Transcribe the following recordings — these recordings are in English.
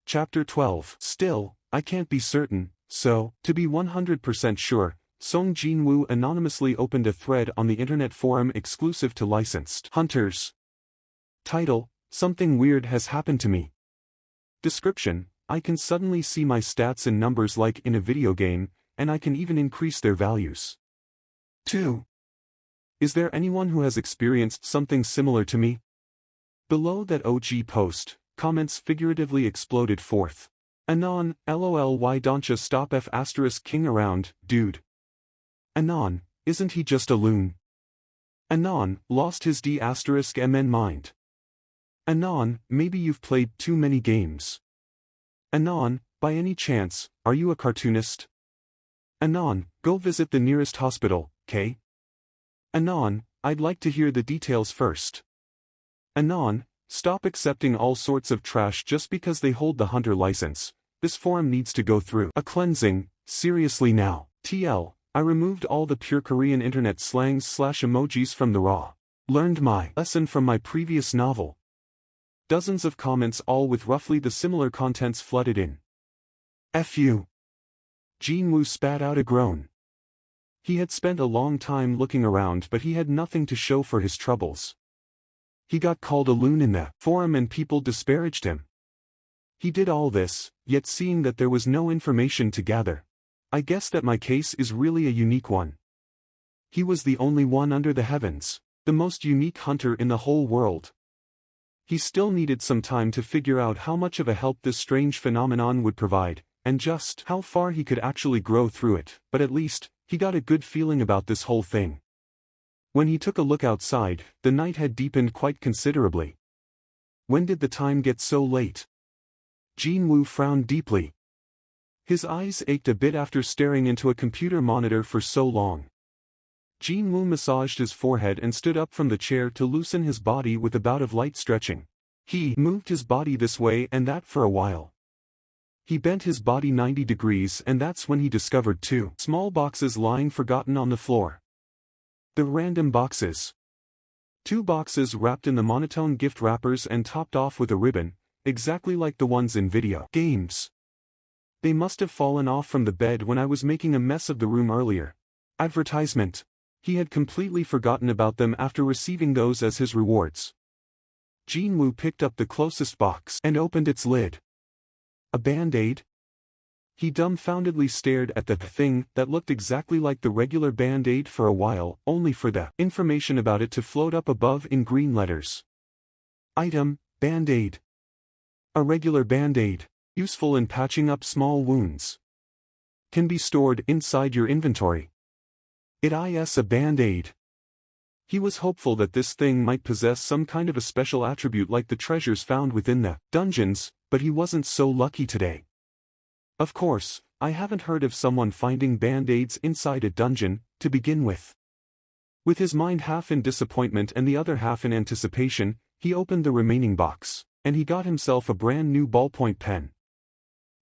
Chapter 12. Still, I can't be certain, so, to be 100% sure, Song Jin-woo anonymously opened a thread on the internet forum exclusive to licensed hunters. Title: Something weird has happened to me. Description: I can suddenly see my stats in numbers like in a video game, and I can even increase their values. 2. Is there anyone who has experienced something similar to me? Below that OG post, comments figuratively exploded forth. Anon, lol, why don'tcha stop f*king around, dude? Anon, isn't he just a loon? Anon, lost his d*mn mind. Anon, maybe you've played too many games. Anon, by any chance, are you a cartoonist? Anon, go visit the nearest hospital, K? Anon, I'd like to hear the details first. Anon, stop accepting all sorts of trash just because they hold the hunter license. This forum needs to go through a cleansing, seriously now. TL, I removed all the pure Korean internet slangs / emojis from the raw. Learned my lesson from my previous novel. Dozens of comments all with roughly the similar contents flooded in. F you. Jin-woo spat out a groan. He had spent a long time looking around but he had nothing to show for his troubles. He got called a loon in the forum and people disparaged him. He did all this, yet seeing that there was no information to gather. I guess that my case is really a unique one. He was the only one under the heavens, the most unique hunter in the whole world. He still needed some time to figure out how much of a help this strange phenomenon would provide, and just how far he could actually grow through it, but at least, he got a good feeling about this whole thing. When he took a look outside, the night had deepened quite considerably. When did the time get so late? Jin-woo frowned deeply. His eyes ached a bit after staring into a computer monitor for so long. Jin-woo massaged his forehead and stood up from the chair to loosen his body with a bout of light stretching. He moved his body this way and that for a while. He bent his body 90 degrees and that's when he discovered two small boxes lying forgotten on the floor. The random boxes. Two boxes wrapped in the monotone gift wrappers and topped off with a ribbon, exactly like the ones in video games. They must have fallen off from the bed when I was making a mess of the room earlier. Advertisement. He had completely forgotten about them after receiving those as his rewards. Jin-woo picked up the closest box and opened its lid. A Band-Aid? He dumbfoundedly stared at the thing that looked exactly like the regular Band-Aid for a while, only for the information about it to float up above in green letters. Item, Band-Aid. A regular Band-Aid, useful in patching up small wounds. Can be stored inside your inventory. It is a Band-Aid. He was hopeful that this thing might possess some kind of a special attribute like the treasures found within the dungeons, but he wasn't so lucky today. Of course, I haven't heard of someone finding Band-Aids inside a dungeon, to begin with. With his mind half in disappointment and the other half in anticipation, he opened the remaining box, and he got himself a brand new ballpoint pen.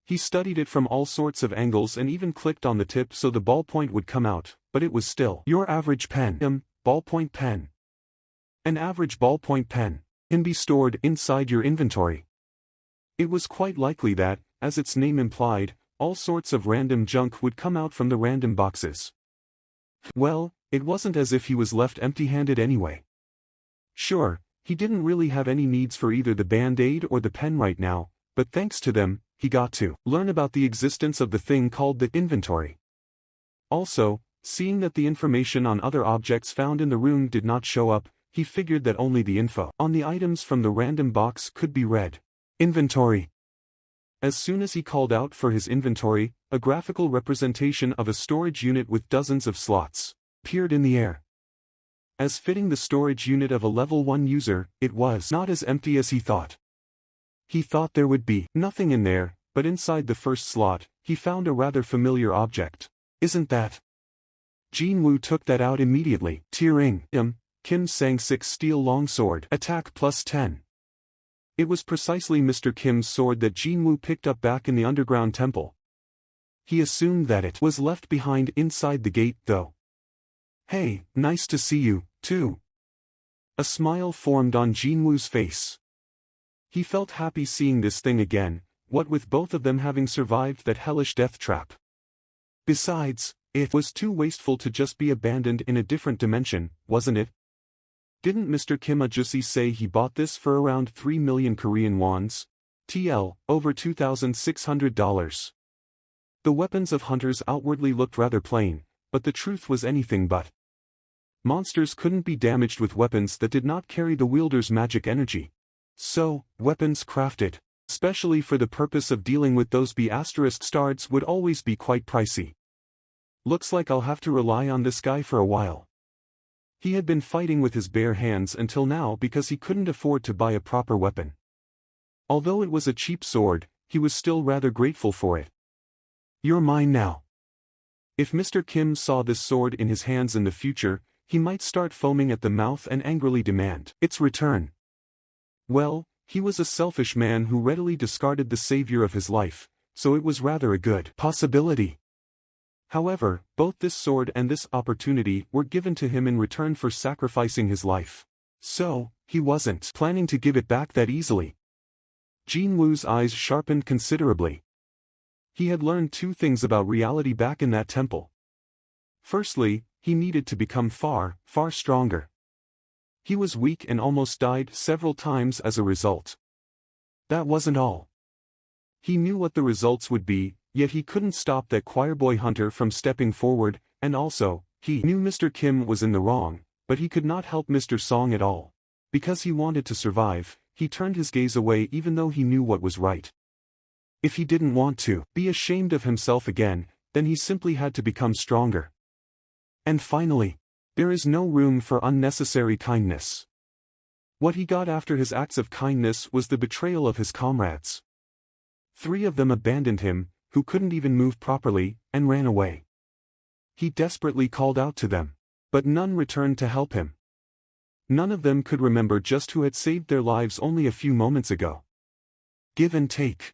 He studied it from all sorts of angles and even clicked on the tip so the ballpoint would come out, but it was still your average pen. Ballpoint pen. An average ballpoint pen can be stored inside your inventory. It was quite likely that, as its name implied, all sorts of random junk would come out from the random boxes. Well, it wasn't as if he was left empty-handed anyway. Sure, he didn't really have any needs for either the Band-Aid or the pen right now, but thanks to them, he got to learn about the existence of the thing called the inventory. Also, seeing that the information on other objects found in the room did not show up, he figured that only the info on the items from the random box could be read. Inventory. As soon as he called out for his inventory, a graphical representation of a storage unit with dozens of slots appeared in the air. As fitting the storage unit of a level 1 user, it was not as empty as he thought. He thought there would be nothing in there, but inside the first slot, he found a rather familiar object. Isn't that? Jin-woo took that out immediately. Tearing. Kim Sang-sik steel longsword. Attack +10. It was precisely Mr. Kim's sword that Jin-woo picked up back in the underground temple. He assumed that it was left behind inside the gate though. Hey, nice to see you, too. A smile formed on Jin-woo's face. He felt happy seeing this thing again, what with both of them having survived that hellish death trap. Besides, it was too wasteful to just be abandoned in a different dimension, wasn't it? Didn't Mr. Kim Ajusi say he bought this for around 3 million Korean wons? TL, over $2,600. The weapons of hunters outwardly looked rather plain, but the truth was anything but. Monsters couldn't be damaged with weapons that did not carry the wielder's magic energy. So, weapons crafted, especially for the purpose of dealing with those B***stards, would always be quite pricey. Looks like I'll have to rely on this guy for a while. He had been fighting with his bare hands until now because he couldn't afford to buy a proper weapon. Although it was a cheap sword, he was still rather grateful for it. You're mine now. If Mr. Kim saw this sword in his hands in the future, he might start foaming at the mouth and angrily demand its return. Well, he was a selfish man who readily discarded the savior of his life, so it was rather a good possibility. However, both this sword and this opportunity were given to him in return for sacrificing his life. So, he wasn't planning to give it back that easily. Jin Woo's eyes sharpened considerably. He had learned two things about reality back in that temple. Firstly, he needed to become far stronger. He was weak and almost died several times as a result. That wasn't all. He knew what the results would be, yet he couldn't stop that choirboy hunter from stepping forward, and also, he knew Mr. Kim was in the wrong, but he could not help Mr. Song at all. Because he wanted to survive, he turned his gaze away even though he knew what was right. If he didn't want to be ashamed of himself again, then he simply had to become stronger. And finally, there is no room for unnecessary kindness. What he got after his acts of kindness was the betrayal of his comrades. 3 of them abandoned him, who couldn't even move properly, and ran away. He desperately called out to them, but none returned to help him. None of them could remember just who had saved their lives only a few moments ago. Give and take.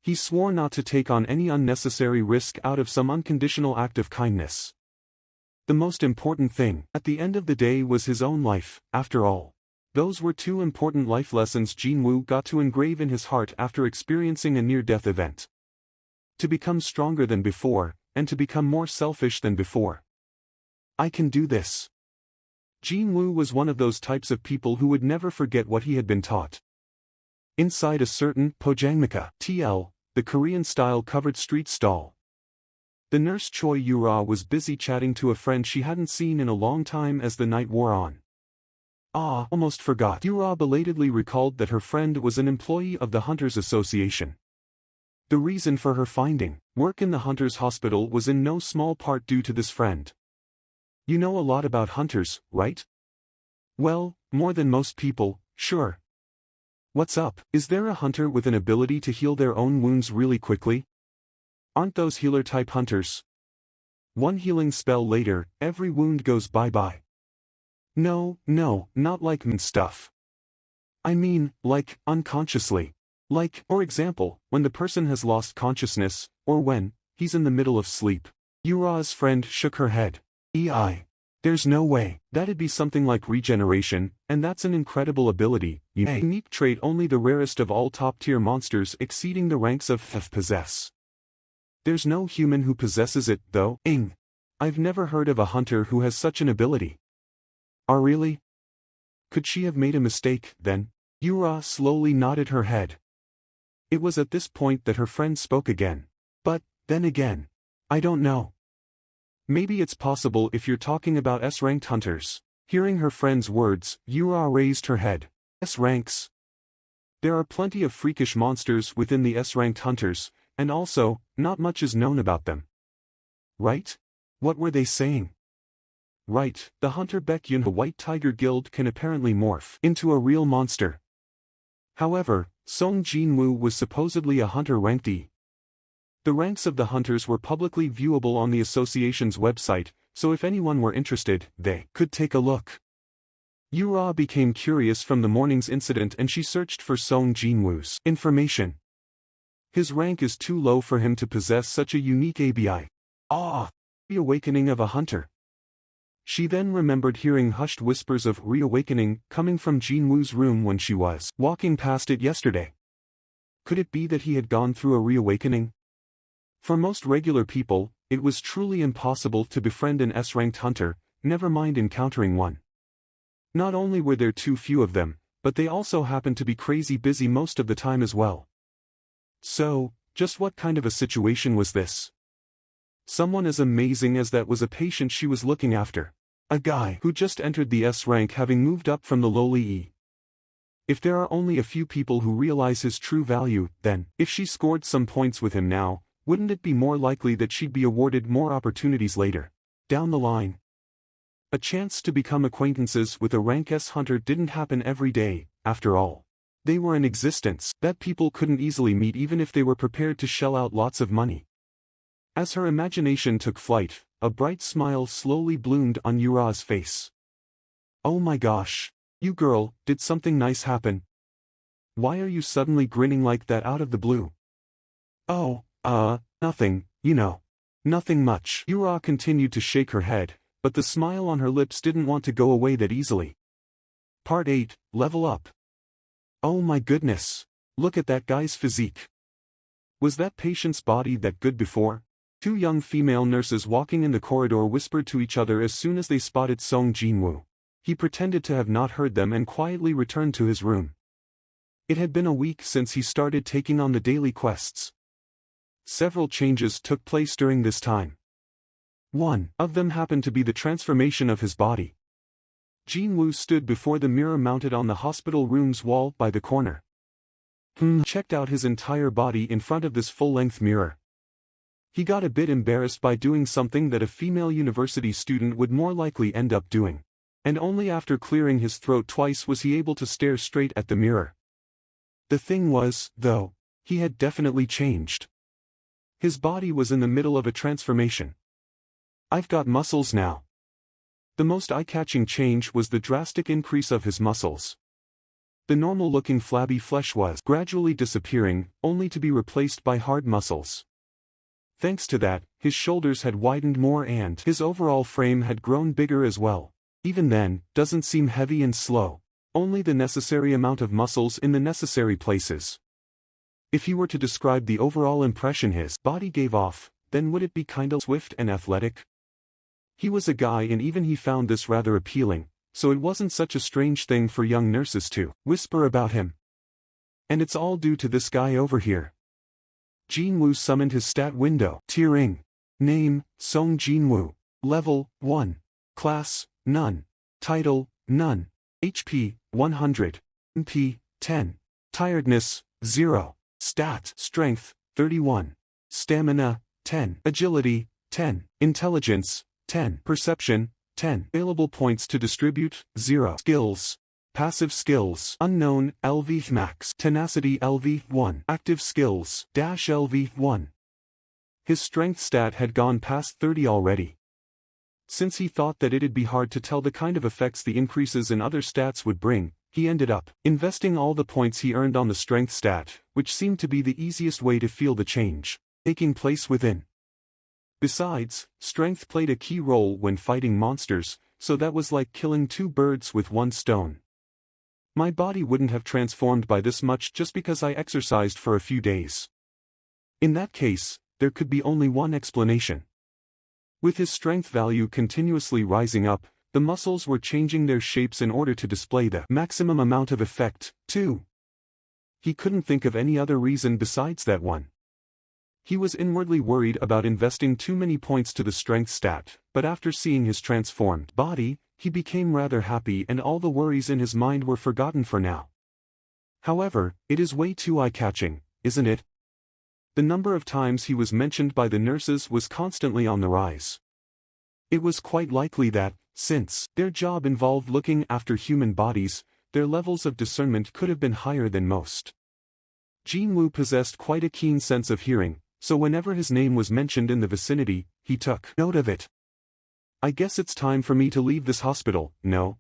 He swore not to take on any unnecessary risk out of some unconditional act of kindness. The most important thing, at the end of the day, was his own life, after all. Those were 2 important life lessons Jin Woo got to engrave in his heart after experiencing a near-death event. To become stronger than before, and to become more selfish than before. I can do this. Jin Woo was one of those types of people who would never forget what he had been taught. Inside a certain Pojangmaka TL, the Korean-style covered street stall, the nurse Choi Yura was busy chatting to a friend she hadn't seen in a long time as the night wore on. Almost forgot. Yura belatedly recalled that her friend was an employee of the Hunters Association. The reason for her finding work in the Hunters Hospital was in no small part due to this friend. You know a lot about hunters, right? Well, more than most people, sure. What's up? Is there a hunter with an ability to heal their own wounds really quickly? Aren't those healer-type hunters? One healing spell later, every wound goes bye-bye. No, not like stuff. I mean, like, unconsciously. Like, for example, when the person has lost consciousness, or when he's in the middle of sleep. Yura's friend shook her head. There's no way. That'd be something like regeneration, and that's an incredible ability, a unique trait only the rarest of all top-tier monsters exceeding the ranks of FF possess. There's no human who possesses it, though. I've never heard of a hunter who has such an ability. Really? Could she have made a mistake, then? Yura slowly nodded her head. It was at this point that her friend spoke again. But, then again, I don't know. Maybe it's possible if you're talking about S-ranked hunters. Hearing her friend's words, Yura raised her head. S-ranks? There are plenty of freakish monsters within the S-ranked hunters, and also, not much is known about them. Right? What were they saying? Right, the Hunter Baekhyun, the White Tiger Guild, can apparently morph into a real monster. However, Song Jin-woo was supposedly a hunter ranked E. The ranks of the hunters were publicly viewable on the association's website, so if anyone were interested, they could take a look. Yura became curious from the morning's incident and she searched for Song Jin-woo's information. His rank is too low for him to possess such a unique ABI. The awakening of a hunter. She then remembered hearing hushed whispers of reawakening coming from Jin Woo's room when she was walking past it yesterday. Could it be that he had gone through a reawakening? For most regular people, it was truly impossible to befriend an S-ranked hunter, never mind encountering one. Not only were there too few of them, but they also happened to be crazy busy most of the time as well. So, just what kind of a situation was this? Someone as amazing as that was a patient she was looking after. A guy who just entered the S rank having moved up from the lowly E. If there are only a few people who realize his true value, then, if she scored some points with him now, wouldn't it be more likely that she'd be awarded more opportunities later, down the line? A chance to become acquaintances with a rank S hunter didn't happen every day, after all. They were an existence that people couldn't easily meet even if they were prepared to shell out lots of money. As her imagination took flight, a bright smile slowly bloomed on Yura's face. Oh my gosh. You girl, did something nice happen? Why are you suddenly grinning like that out of the blue? Oh, nothing, you know. Nothing much. Yura continued to shake her head, but the smile on her lips didn't want to go away that easily. Part 8, Level Up. Oh my goodness. Look at that guy's physique. Was that patient's body that good before? Two young female nurses walking in the corridor whispered to each other as soon as they spotted Song Jinwoo. He pretended to have not heard them and quietly returned to his room. It had been a week since he started taking on the daily quests. Several changes took place during this time. One of them happened to be the transformation of his body. Jinwoo stood before the mirror mounted on the hospital room's wall by the corner. Checked out his entire body in front of this full-length mirror. He got a bit embarrassed by doing something that a female university student would more likely end up doing. And only after clearing his throat twice was he able to stare straight at the mirror. The thing was, though, he had definitely changed. His body was in the middle of a transformation. I've got muscles now. The most eye-catching change was the drastic increase of his muscles. The normal-looking flabby flesh was gradually disappearing, only to be replaced by hard muscles. Thanks to that, his shoulders had widened more and his overall frame had grown bigger as well. Even then, doesn't seem heavy and slow. Only the necessary amount of muscles in the necessary places. If he were to describe the overall impression his body gave off, then would it be kinda swift and athletic? He was a guy and even he found this rather appealing, so it wasn't such a strange thing for young nurses to whisper about him. And it's all due to this guy over here. Jinwoo summoned his stat window. Tiering. Name, Song Jinwoo. Level, 1. Class, None. Title, None. HP, 100. MP, 10. Tiredness, 0. Stat, Strength, 31. Stamina, 10. Agility, 10. Intelligence, 10. Perception, 10. Available points to distribute, 0. Skills. Passive skills. Unknown, LV max. Tenacity LV 1. Active skills, dash LV 1. His strength stat had gone past 30 already. Since he thought that it'd be hard to tell the kind of effects the increases in other stats would bring, he ended up investing all the points he earned on the strength stat, which seemed to be the easiest way to feel the change taking place within. Besides, strength played a key role when fighting monsters, so that was like killing two birds with one stone. My body wouldn't have transformed by this much just because I exercised for a few days. In that case, there could be only one explanation. With his strength value continuously rising up, the muscles were changing their shapes in order to display the maximum amount of effect, too. He couldn't think of any other reason besides that one. He was inwardly worried about investing too many points to the strength stat, but after seeing his transformed body, he became rather happy and all the worries in his mind were forgotten for now. However, it is way too eye-catching, isn't it? The number of times he was mentioned by the nurses was constantly on the rise. It was quite likely that, since their job involved looking after human bodies, their levels of discernment could have been higher than most. Jinwoo possessed quite a keen sense of hearing, so whenever his name was mentioned in the vicinity, he took note of it. I guess it's time for me to leave this hospital, no?